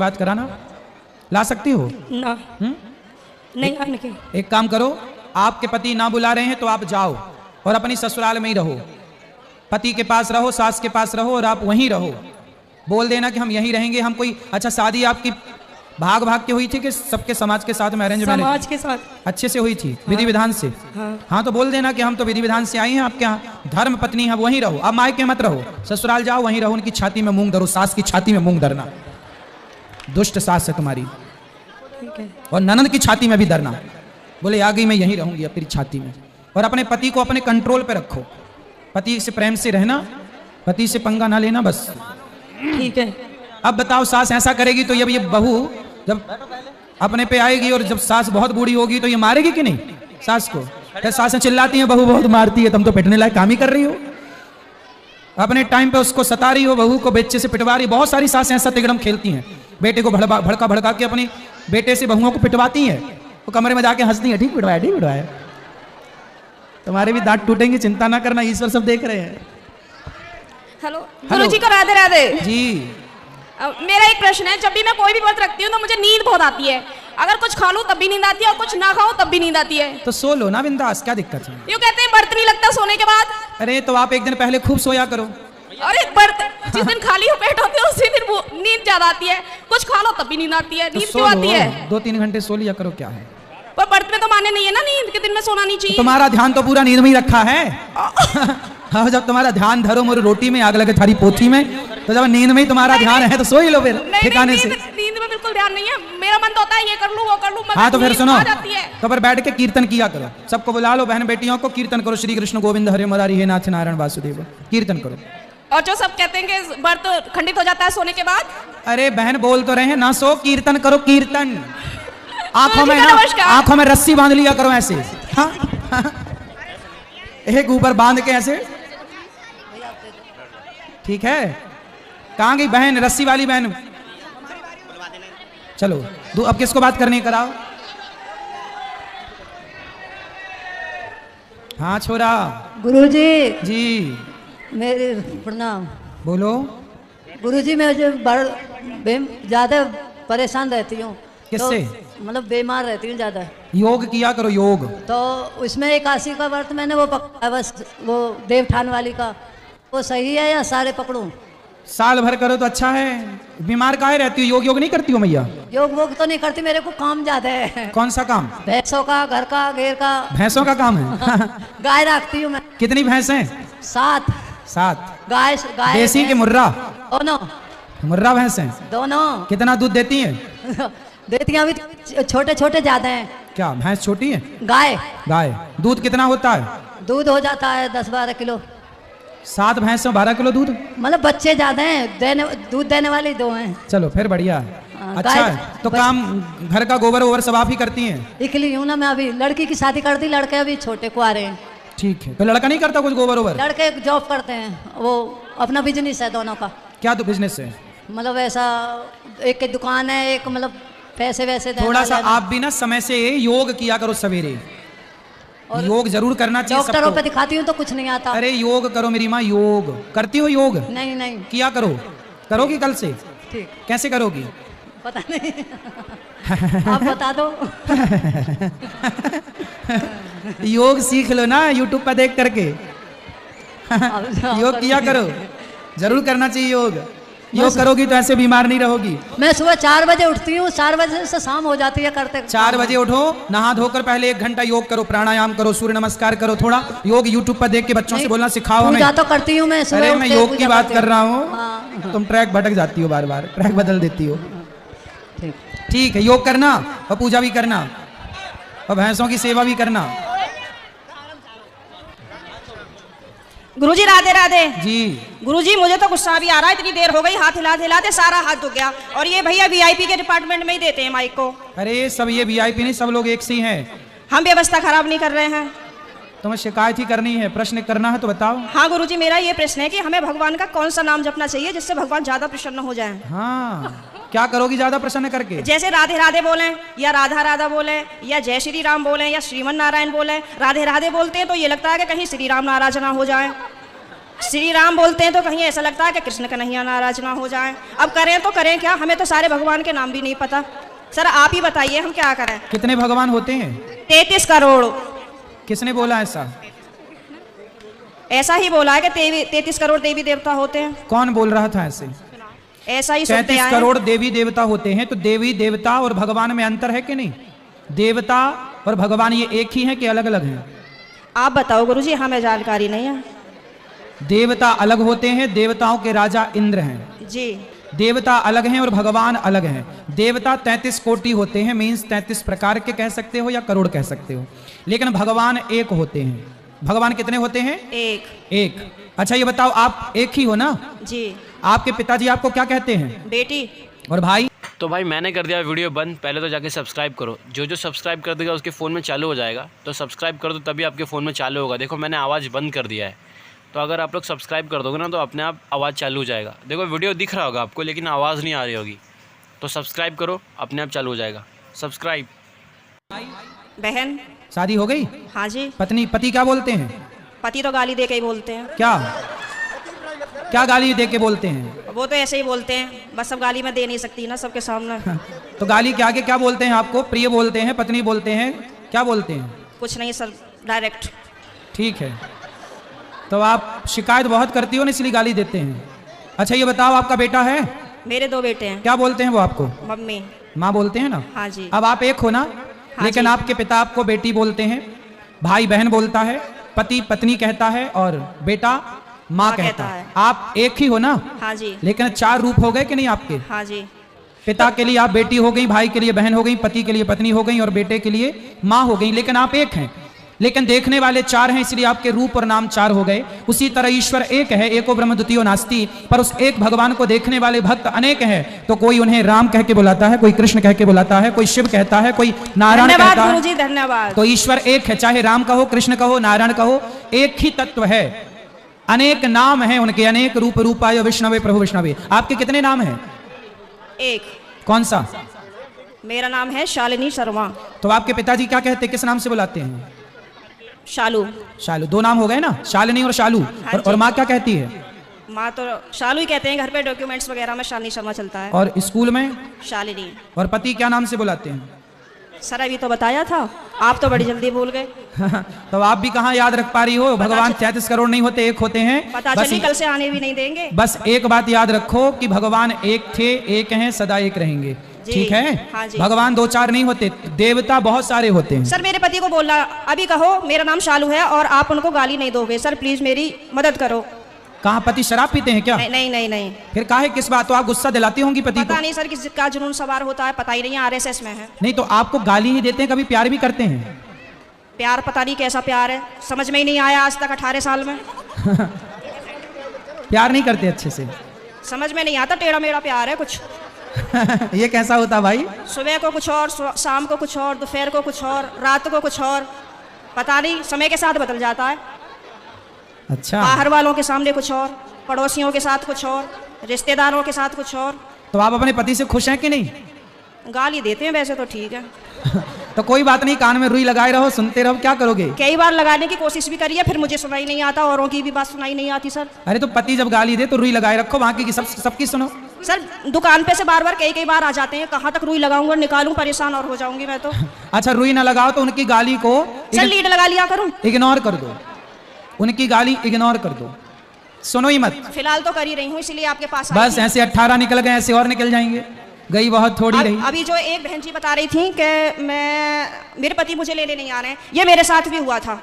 बात कराना ला सकती हो ना? नहीं आने के। एक काम करो, आपके पति ना बुला रहे हैं तो आप जाओ और अपनी ससुराल में ही रहो, पति के पास रहो, सास के पास रहो और आप वहीं रहो। बोल देना कि हम यहीं रहेंगे। हम कोई अच्छा शादी आपकी भाग भाग के हुई थी कि सबके समाज के साथ में अरेंज मैरिज? समाज के साथ अच्छे से हुई थी, विधि विधान से। हाँ तो बोल देना कि हम तो विधि विधान से आई हैं आपके यहाँ, धर्म पत्नी है, वहीं रहो। अब मायके मत रहो, ससुराल जाओ, वहीं रहो। उनकी छाती में मूंग धरो, सास की छाती में मूंग धरना, दुष्ट सास है तुम्हारी। ठीक है। और ननद की छाती में भी धरना, बोले आ गई मैं यहीं रहूंगी अब तेरी छाती में। और अपने पति को अपने कंट्रोल पे रखो, पति से प्रेम से रहना, पति से पंगा ना लेना, बस। ठीक है। अब बताओ, सास ऐसा करेगी तो ये बहू जब अपने पे आएगी और जब सास बहुत बूढ़ी होगी तो ये मारेगी कि नहीं सास को? क्या सासें चिल्लाती हैं बहू बहुत मारती है, तुम तो पिटने लायक काम ही कर रही हो। अपने टाइम पे उसको सता रही हो, बहू को बेचे से पिटवा रही। बहुत सारी सासें ऐसा तिगड़म खेलती हैं, बेटे को भड़का भड़का के अपनी बेटे से बहुओं को पिटवाती हैं। वो कमरे में जाके हंसती हैं, ठीक पिटवाया, ठीक पिटवाया। तुम्हारे भी दांत टूटेंगे, चिंता ना करना, ईश्वर सब देख रहे हैं। हेलो गुरुजी को राधे राधे जी। मेरा एक प्रश्न है, जब भी मैं कोई भी व्रत रखती हूँ तो मुझे नींद बहुत आती है। अगर कुछ खा लूं तब भी नींद आती है और कुछ ना खाऊं तब भी नींद आती है। तो सो लो ना बिंदास, क्या दिक्कत है? यूँ कहते हैं व्रत नहीं लगता सोने के बाद। अरे तो आप एक दिन पहले खूब सोया करो। अरे व्रत जिस दिन खाली हो पेट होती है उसी दिन वो नींद ज्यादा आती है, कुछ खा लो तब भी नींद आती है। तो नींद क्यों आती है? 2-3 घंटे सो लिया करो, क्या है? पर व्रत में तो माने नहीं है ना नींद के दिन में सोना नहीं चाहिए। तुम्हारा ध्यान तो पूरा नींद में ही रखा है। हाँ, जब तुम्हारा ध्यान धरो मोरी रोटी में, आग लगे थारी पोथी में, तो जब नींद में ही तुम्हारा ध्यान है तो सो ही लो फिर ठिकाने से। नींद में बिल्कुल ध्यान नहीं है, मेरा मन तो होता है ये कर लूं वो कर लूं। हाँ तो फिर सुनो, तो फिर बैठ के कीर्तन किया करो, सबको बुला लो, बहन बेटियों को कीर्तन करो, श्री कृष्ण गोविंद हरे मुरारी हे नाथ नारायण वासुदेव, कीर्तन करो। और जो सब कहते हैं कि व्रत खंडित हो जाता है सोने के बाद, अरे बहन बोल तो रहे हैं ना, सो कीर्तन करो, कीर्तन। आंखों में ना, आंखों में रस्सी बांध लिया करो ऐसे, एक ऊपर बांध के ऐसे, ठीक है? कहाँ गई बहन, रस्सी वाली बहन? चलो अब किसको बात करनी कराओ। हाँ छोरा। गुरुजी जी मेरे प्रणाम। बोलो। गुरुजी मैं जो ज्यादा परेशान रहती हूँ। किससे? तो मतलब बीमार रहती हूँ ज्यादा। योग किया करो, योग। तो उसमें एकादशी का व्रत मैंने वो पकड़ा, बस वो देवठान वाली का, वो सही है या सारे पकड़ूं? साल भर करो तो अच्छा है। बीमार काहे रहती हो? योग नहीं करती हो मैया? योग वोग तो नहीं करती, मेरे को काम ज्यादा है। कौन सा काम? भैंसों का, घर का, घेर का। भैंसों का काम है? गाय रखती हूँ मैं। कितनी भैंस हैं? 7 गाय गाय देसी के मुर्रा? दोनों। मुर्रा भैंस हैं दोनों। कितना दूध देती हैं? देती हैं अभी छोटे छोटे ज्यादा हैं। क्या भैंस छोटी है? गाय दूध कितना होता है? दूध हो जाता है 10-12 किलो। 7 भैंस में 12 किलो दूध? मतलब बच्चे ज्यादा हैं, दूध देने वाले 2 हैं। चलो फिर बढ़िया है। अच्छा है। तो काम घर का गोबर वोबर सब आप ही करती हैं? इकली हूँ ना मैं, अभी लड़की की शादी कर दी, लड़के अभी छोटे को आ रहे हैं। ठीक है, तो लड़का नहीं करता कुछ गोबर वोबर? लड़के जॉब करते हैं, वो अपना बिजनेस है दोनों का। क्या तो बिजनेस है? मतलब ऐसा एक की दुकान है, एक मतलब पैसे वैसे थोड़ा सा आप भी ना समय से योग किया करो सवेरे, योग जरूर करना चाहिए। डॉक्टरों पे दिखाती हूँ तो कुछ नहीं आता। अरे योग करो मेरी माँ, योग करती हो? योग नहीं किया करो। करोगी कल से? ठीक। कैसे करोगी? पता नहीं आप बता दो। योग सीख लो ना यूट्यूब पर देख करके। योग किया करो, जरूर करना चाहिए योग। योग करोगी तो ऐसे बीमार नहीं रहोगी। मैं सुबह 4 बजे उठती हूँ, 4 बजे से शाम हो जाती है करते। 4 बजे उठो, नहा धोकर पहले 1 घंटा योग करो, प्राणायाम करो, सूर्य नमस्कार करो। थोड़ा योग यूट्यूब पर देख के बच्चों से बोलना सिखाओ हमें। पूजा तो करती हूँ मैं। अरे मैं योग की बात कर रहा हूँ, तुम ट्रैक भटक जाती हो, बार बार ट्रैक बदल देती हो। ठीक है, योग करना और पूजा भी करना और भैंसों की सेवा भी करना। गुरुजी राधे राधे। जी गुरुजी मुझे तो गुस्सा भी आ रहा है, इतनी देर हो गई, हाथ हिलाते हिलाते सारा हाथ दुख गया। और ये भैया वीआईपी के डिपार्टमेंट में ही देते हैं माइक को। अरे सब ये वीआईपी नहीं, सब लोग एक से ही हैं। हम व्यवस्था खराब नहीं कर रहे हैं। तुम्हें शिकायत ही करनी है, प्रश्न करना है तो बताओ। हाँ गुरुजी, मेरा ये प्रश्न है कि हमें भगवान का कौन सा नाम जपना चाहिए जिससे भगवान ज्यादा प्रसन्न हो जाए? हाँ, क्या करोगी ज्यादा प्रसन्न करके? जैसे राधे राधे बोले या राधा राधा बोले या जय श्री राम बोले या श्रीमन नारायण बोले। राधे राधे बोलते हैं तो ये लगता है कि कहीं श्री राम नाराज ना हो जाए। श्री राम बोलते हैं तो कहीं ऐसा लगता है कि कृष्ण कन्हैया नाराज ना हो जाएं। अब करें तो करें क्या, हमें तो सारे भगवान के नाम भी नहीं पता। सर आप ही बताइए हम क्या करें। कितने भगवान होते हैं? 33 करोड़। किसने बोला ऐसा? ऐसा ही बोला है कि 33 करोड़ देवी देवता होते हैं। कौन बोल रहा था ऐसे? ऐसा ही सुनते 33 आए करोड़ देवी देवता होते हैं, तो देवी देवता और भगवान में अंतर है कि नहीं? देवता और भगवान ये एक ही है कि अलग अलग हैं? आप बताओ गुरुजी, हमें जानकारी नहीं है। देवता अलग होते हैं, देवताओं के राजा इंद्र हैं जी। देवता अलग हैं और भगवान अलग हैं। देवता 33 कोटि होते हैं, मीन्स 33 प्रकार के कह सकते हो या करोड़ कह सकते हो, लेकिन भगवान एक होते हैं। भगवान कितने होते हैं? एक। अच्छा ये बताओ, आप एक ही हो ना? जी। आपके पिताजी आपको क्या कहते हैं? बेटी। और भाई? तो भाई मैंने कर दिया वीडियो बंद। पहले तो जाके सब्सक्राइब करो, जो सब्सक्राइब कर देगा उसके फ़ोन में चालू हो जाएगा। तो सब्सक्राइब कर दो तभी आपके फ़ोन में चालू होगा। देखो मैंने आवाज़ बंद कर दिया है, तो अगर आप लोग सब्सक्राइब कर दोगे ना तो अपने आप आवाज़ चालू हो जाएगा। देखो वीडियो दिख रहा होगा आपको, लेकिन आवाज़ नहीं आ रही होगी। तो सब्सक्राइब करो, अपने आप चालू हो जाएगा। सब्सक्राइब। बहन। शादी हो गई? हाँ जी। पति क्या बोलते हैं? पति तो गाली दे के ही बोलते हैं। क्या गाली दे के बोलते हैं? वो तो ऐसे ही बोलते हैं, बस सब गाली मैं दे नहीं सकती ना सबके सामने। तो गाली के आगे क्या बोलते हैं आपको? प्रिय बोलते हैं, पत्नी बोलते हैं, क्या बोलते हैं? कुछ नहीं सर, डायरेक्ट। ठीक है, तो आप शिकायत बहुत करती हो ना, इसलिए गाली देते हैं। अच्छा ये बताओ, आपका बेटा है? मेरे 2 बेटे हैं। क्या बोलते हैं वो आपको? मम्मी। माँ बोलते हैं ना? हाँ जी। अब आप एक हो ना? हाँ लेकिन जी। आपके पिता आपको बेटी बोलते हैं, भाई बहन बोलता है, पति पत्नी कहता है और बेटा माँ कहता है। आप एक ही हो ना? हाँ जी। लेकिन 4 रूप हो गए कि नहीं आपके? हाँ जी। पिता के लिए आप बेटी हो गई, भाई के लिए बहन हो गई, पति के लिए पत्नी हो गई और बेटे के लिए माँ हो गई, लेकिन आप एक हैं। लेकिन देखने वाले 4 हैं, इसलिए आपके रूप और नाम 4 हो गए। उसी तरह ईश्वर एक है, एको ब्रह्म द्वितीयो नास्ति, पर उस एक भगवान को देखने वाले भक्त अनेक हैं। तो कोई उन्हें राम कह के बुलाता है, कोई कृष्ण कह के बुलाता है, कोई शिव कहता है, कोई नारायण कहता धन्यवाद है। गुरुजी, धन्यवाद। तो ईश्वर एक है, चाहे राम कहो, कृष्ण कहो, नारायण कहो, एक ही तत्व है। अनेक नाम हैं उनके, अनेक रूप रूपाय विष्णवे प्रभु विष्णवे। आपके कितने नाम हैं? एक। कौन सा? मेरा नाम है शालिनी शर्मा। तो आपके पिताजी क्या कहते हैं, किस नाम से बुलाते हैं? शालू। शालू। 2 नाम हो गए ना, शालिनी और शालू। हाँ और माँ क्या कहती है? माँ तो शालू ही कहते हैं, घर पे डॉक्यूमेंट्स वगैरह में शालिनी शर्मा चलता है। और स्कूल में? शालिनी। और पति क्या नाम से बुलाते हैं? सर अभी तो बताया था, आप तो बड़ी जल्दी भूल गए। तो आप भी कहाँ याद रख पा रही हो? भगवान 33 करोड़ नहीं होते, एक होते हैं। पता बस चली कल से आने भी नहीं देंगे। बस एक बात याद रखो कि भगवान एक थे, एक हैं, सदा एक रहेंगे। ठीक है? हाँ जी। भगवान 2-4 नहीं होते, देवता बहुत सारे होते हैं। सर मेरे पति को बोलना, अभी कहो मेरा नाम शालू है और आप उनको गाली नहीं दोगे। सर प्लीज मेरी मदद करो। कहाँ पति शराब पीते हैं क्या? नहीं। फिर काहे किस बात? तो आप गुस्सा दिलाती होंगी पति को? पता नहीं सर किसका जुनून सवार होता है, पता ही नहीं, RSS में है। नहीं तो आपको गाली ही देते हैं, कभी प्यार भी करते हैं? प्यार पता नहीं कैसा प्यार है, समझ में ही नहीं आया आज तक 18 साल में। प्यार नहीं करते अच्छे से? समझ में नहीं आता, टेढ़ा मेढ़ा प्यार है कुछ। ये कैसा होता भाई? सुबह को कुछ और, शाम को कुछ और, दोपहर को कुछ और, रात को कुछ और, पता नहीं, समय के साथ बदल जाता है। अच्छा। बाहर वालों के सामने कुछ और, पड़ोसियों के साथ कुछ और, रिश्तेदारों के साथ कुछ और। तो आप अपने पति से खुश हैं कि नहीं? गाली देते हैं वैसे तो ठीक है। तो कोई बात नहीं, कान में रुई लगाए रहो, सुनते रहो, क्या करोगे? कई बार लगाने की कोशिश भी करी है, फिर मुझे सुनाई नहीं आता, औरों की भी बात सुनाई नहीं आती सर। अरे तो पति जब गाली दे तो रुई लगाए रखो, बाकी की सबकी सुनो। सर दुकान पे से बार कई बार आ जाते हैं, कहाँ तक रुई लगाऊंगा, निकालूं, परेशान और हो जाऊंगी मैं तो। अच्छा रुई ना लगाओ तो उनकी गाली को सर लीड लगा लिया करूं? इग्नोर कर दो, उनकी गाली इग्नोर कर दो, सुनो ही मत। फिलहाल तो कर ही रही हूँ, इसलिए आपके पास बस ऐसे 18 निकल गए, ऐसे और निकल जाएंगे, गई बहुत थोड़ी रही। अभी जो एक बहन जी बता रही थी कि मेरे पति मुझे लेने नहीं आ रहे हैं, ये मेरे साथ भी हुआ था।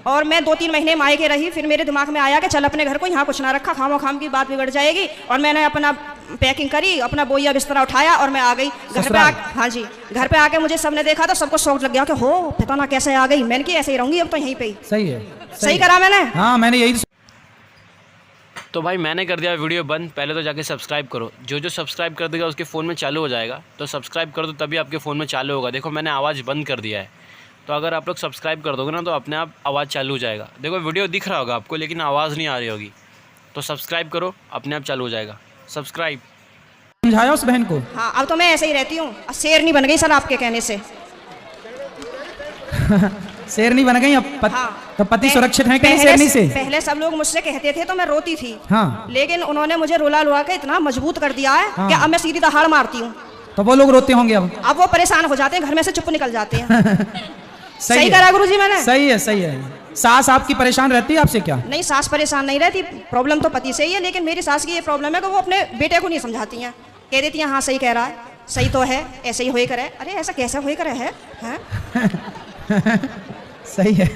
और मैं 2-3 महीने मायके रही, फिर मेरे दिमाग में आया कि चल अपने घर को यहाँ कुछ ना रखा, खामो खाम की बात बिगड़ जाएगी। और मैंने अपना पैकिंग करी, अपना बोइया बिस्तरा उठाया और मैं आ गई घर पे। हाँ जी, घर पे आके मुझे सबने देखा तो सबको शौक लग गया कि हो पता ना कैसे आ गई। मैंने कि ऐसे ही रहूंगी अब तो यहीं पे ही। सही है, सही करा मैंने? हाँ मैंने यही। तो भाई मैंने कर दिया वीडियो बंद। पहले तो जाके सब्सक्राइब करो, जो सब्सक्राइब कर देगा उसके फ़ोन में चालू हो जाएगा। तो सब्सक्राइब कर दो तभी आपके फ़ोन में चालू होगा। देखो मैंने आवाज़ बंद कर दिया है, तो अगर आप लोग सब्सक्राइब कर दोगे ना तो अपने आप आवाज़ चालू हो जाएगा। देखो वीडियो दिख रहा होगा आपको, लेकिन आवाज़ नहीं आ रही होगी। तो सब्सक्राइब करो, अपने आप चालू हो जाएगा। सब्सक्राइब। समझाया उस बहन को? हाँ अब तो मैं ऐसे ही रहती हूँ, शेर नहीं बन गई सर आपके कहने से। शेरनी बन गई अब हाँ। तो पति पह- सुरक्षित है कि नहीं पहले शेरनी से? पहले सब लोग मुझसे कहते थे तो मैं रोती थी, हाँ। लेकिन उन्होंने मुझे रुला लुआ के इतना मजबूत कर दिया है हाँ। कि अब मैं सीधी दहाड़ मारती हूँ। तो वो लोग रोते होंगे अब वो परेशान हो जाते हैं, घर में से चुप निकल जाते हैं। सही है। करा गुरुजी मैंने? सही है, सही है। सास आपकी परेशान रहती है आपसे क्या? नहीं, सास परेशान नहीं रहती, प्रॉब्लम तो पति से ही है, लेकिन मेरी सास की ये प्रॉब्लम है कि वो अपने बेटे को नहीं समझाती हैं। कह देती हैं हाँ सही कह रहा है, सही तो है, ऐसे ही होए करे। अरे ऐसा कैसा होए करे है? सही है।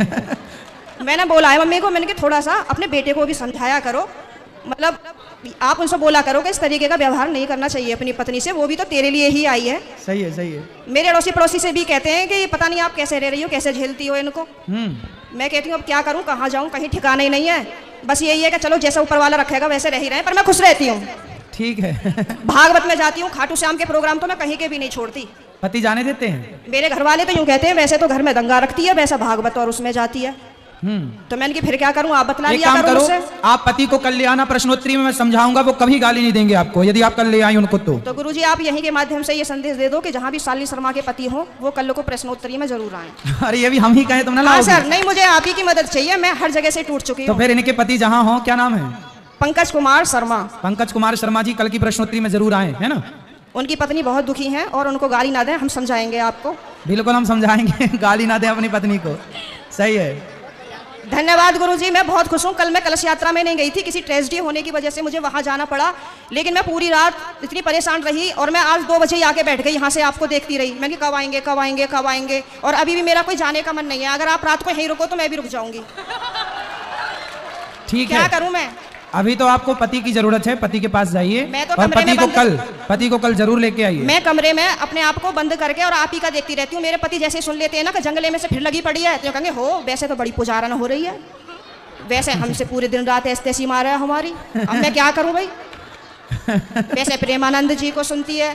मैंने बोला है मम्मी को, मैंने कि थोड़ा सा अपने बेटे को भी समझाया करो, मतलब आप उनसे बोला करो कि इस तरीके का व्यवहार नहीं करना चाहिए अपनी पत्नी से, वो भी तो तेरे लिए ही आई है। सही है, सही है। मेरे अड़ोसी पड़ोसी से भी कहते हैं कि पता नहीं आप कैसे रह रही हो, कैसे झेलती हो इनको। मैं कहती हूँ अब क्या करूँ, कहाँ जाऊँ, कहीं ठिकाना ही नहीं है। बस यही है कि चलो जैसा ऊपर वाला रखेगा वैसे रह ही रहे, पर मैं खुश रहती हूँ। ठीक है। भागवत में जाती हूँ, खाटू श्याम के प्रोग्राम तो मैं कहीं के भी नहीं छोड़ती। पति जाने देते हैं? मेरे घर वाले तो यूँ कहते हैं वैसे तो घर में दंगा रखती है, वैसा भागवत और उसमें जाती है। तो मैंने कि फिर क्या करूं, आप बतला एक लिया काम करो करो, मुझसे। आप पति को कल ले आना, प्रश्नोत्तरी में मैं समझाऊंगा, वो कभी गाली नहीं देंगे आपको यदि आप कल ले आई उनको तो गुरुजी आप यहीं के माध्यम से ये संदेश दे दो कि जहाँ भी शालिनी शर्मा के पति हो वो कल को प्रश्नोत्तरी में जरूर आए। अरे ये भी हम ही कहें तुम ना हाँ लाओगे? सर, नहीं मुझे आप ही की मदद चाहिए, मैं हर जगह से टूट चुकी तो हूँ। फिर इनके पति जहाँ हो, क्या नाम है? पंकज कुमार शर्मा। पंकज कुमार शर्मा जी कल की प्रश्नोत्तरी में जरूर आए, है ना? उनकी पत्नी बहुत दुखी है और उनको गाली ना दें, हम समझाएंगे आपको। बिल्कुल हम समझाएंगे। गाली ना दें अपनी पत्नी को। सही है। धन्यवाद गुरुजी, मैं बहुत खुश हूँ। कल मैं कलश यात्रा में नहीं गई थी, किसी ट्रेजेडी होने की वजह से मुझे वहाँ जाना पड़ा, लेकिन मैं पूरी रात इतनी परेशान रही और मैं आज 2 बजे ही आके बैठ गई, यहाँ से आपको देखती रही। मैं कि कब आएंगे कब आएंगे कब आएंगे, और अभी भी मेरा कोई जाने का मन नहीं है। अगर आप रात को यहीं रुको तो मैं भी रुक जाऊंगी। ठीक क्या है, करूं मैं? अभी तो आपको पति की जरूरत है, पति के पास जाइए मैं तो और कमरे में पति को कल जरूर लेके आइए। मैं कमरे में अपने आप को बंद करके और आप ही का देखती रहती हूँ। मेरे पति जैसे सुन लेते हैं ना कि जंगले में से फिर लगी पड़ी है, तो कहेंगे हो वैसे तो बड़ी पुजारन हो रही है, वैसे हमसे पूरे दिन रात ऐसी मारा है हमारी, अब मैं क्या करूं भाई। वैसे प्रेमानंद जी को सुनती है,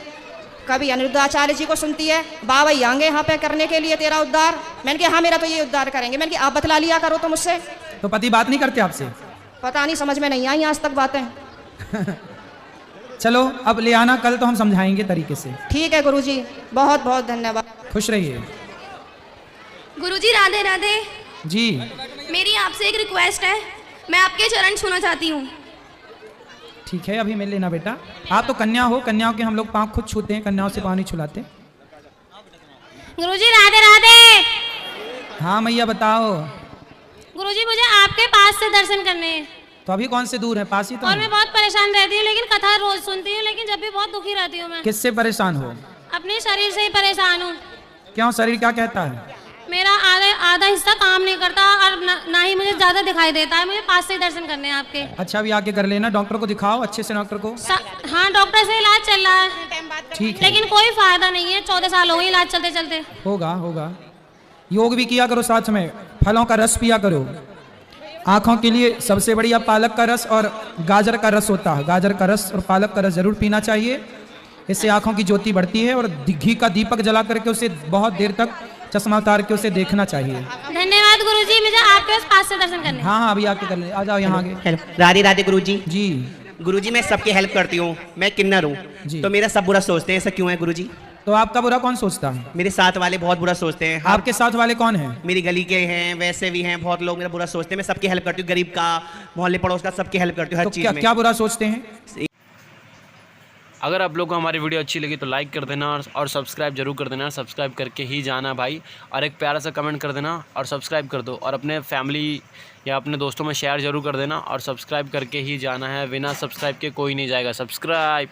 कभी अनिरुद्धाचार्य जी को सुनती है, बाबा आएंगे यहाँ पे करने के लिए तेरा उद्धार। मैंने कहा हाँ मेरा तो ये उद्धार करेंगे। मैंने कहा आप बतला लिया करो तो मुझसे। तो पति बात नहीं करते आपसे? पता नहीं, समझ में नहीं आई आज तक बातें। चलो अब ले आना कल, तो हम समझाएंगे तरीके से। ठीक है गुरुजी, बहुत बहुत धन्यवाद। खुश रहिए। गुरुजी राधे राधे। जी मेरी आपसे एक रिक्वेस्ट है, मैं आपके चरण छूना चाहती हूँ। ठीक है, अभी मिल लेना बेटा। आप तो कन्या हो, कन्याओं के हम लोग पाँव खुद छूते हैं, कन्याओं से पानी छुलाते हैं। गुरुजी राधे राधे। हाँ मैया बताओ। गुरुजी मुझे आपके पास से दर्शन करने हैं। तो अभी कौन से दूर है, पास ही तो और है। मैं बहुत परेशान रहती हूँ, लेकिन कथा रोज सुनती हूँ, लेकिन जब भी बहुत दुखी रहती हूँ। मैं किससे परेशान हो? अपने शरीर से ही परेशान हूँ। क्यों, शरीर क्या कहता है? मेरा आधा हिस्सा काम नहीं करता और ना ही मुझे ज्यादा दिखाई देता है। मुझे पास से ही दर्शन करने हैं आपके। अच्छा अभी आके कर लेना, डॉक्टर को दिखाओ अच्छे से, डॉक्टर को। हाँ डॉक्टर से इलाज चल रहा है, ठीक है, लेकिन कोई फायदा नहीं है। 14 साल हो गए इलाज चलते चलते। होगा होगा। योग भी किया करो साथ में, फलों का रस पिया करो। आँखों के लिए सबसे बढ़िया पालक का रस और गाजर का रस होता है। गाजर का रस और पालक का रस जरूर पीना चाहिए, इससे आँखों की ज्योति बढ़ती है। और घी का दीपक जला करके उसे बहुत देर तक चश्मा उतार के उसे देखना चाहिए। धन्यवाद गुरुजी, मुझे आपके पास से दर्शन करने। हाँ हाँ अभी आके कर ले, आ जाओ यहाँ आगे। हेलो, राधे राधे गुरुजी। जी गुरुजी मैं सबकी हेल्प करती हूँ, मैं किन्नर हूँ, जी। तो मेरा सब बुरा सोचते हैं, ऐसा क्यों है गुरुजी? तो आपका बुरा कौन सोचता है? मेरे साथ वाले बहुत बुरा सोचते हैं। आपके साथ वाले कौन हैं? मेरी गली के हैं, वैसे भी हैं, बहुत लोग मेरा बुरा सोचते हैं। मैं सबकी हेल्प करती हूँ, गरीब का, मोहल्ले पड़ोस का, सबकी हेल्प करती हूँ हर तो चीज क्या में। क्या बुरा सोचते हैं? अगर आप लोग को हमारी वीडियो अच्छी लगी तो लाइक कर देना और सब्सक्राइब जरूर कर देना। सब्सक्राइब करके ही जाना भाई, और एक प्यारा सा कमेंट कर देना और सब्सक्राइब कर दो, और अपने फैमिली या अपने दोस्तों में शेयर जरूर कर देना, और सब्सक्राइब करके ही जाना है। बिना सब्सक्राइब के कोई नहीं जाएगा। सब्सक्राइब।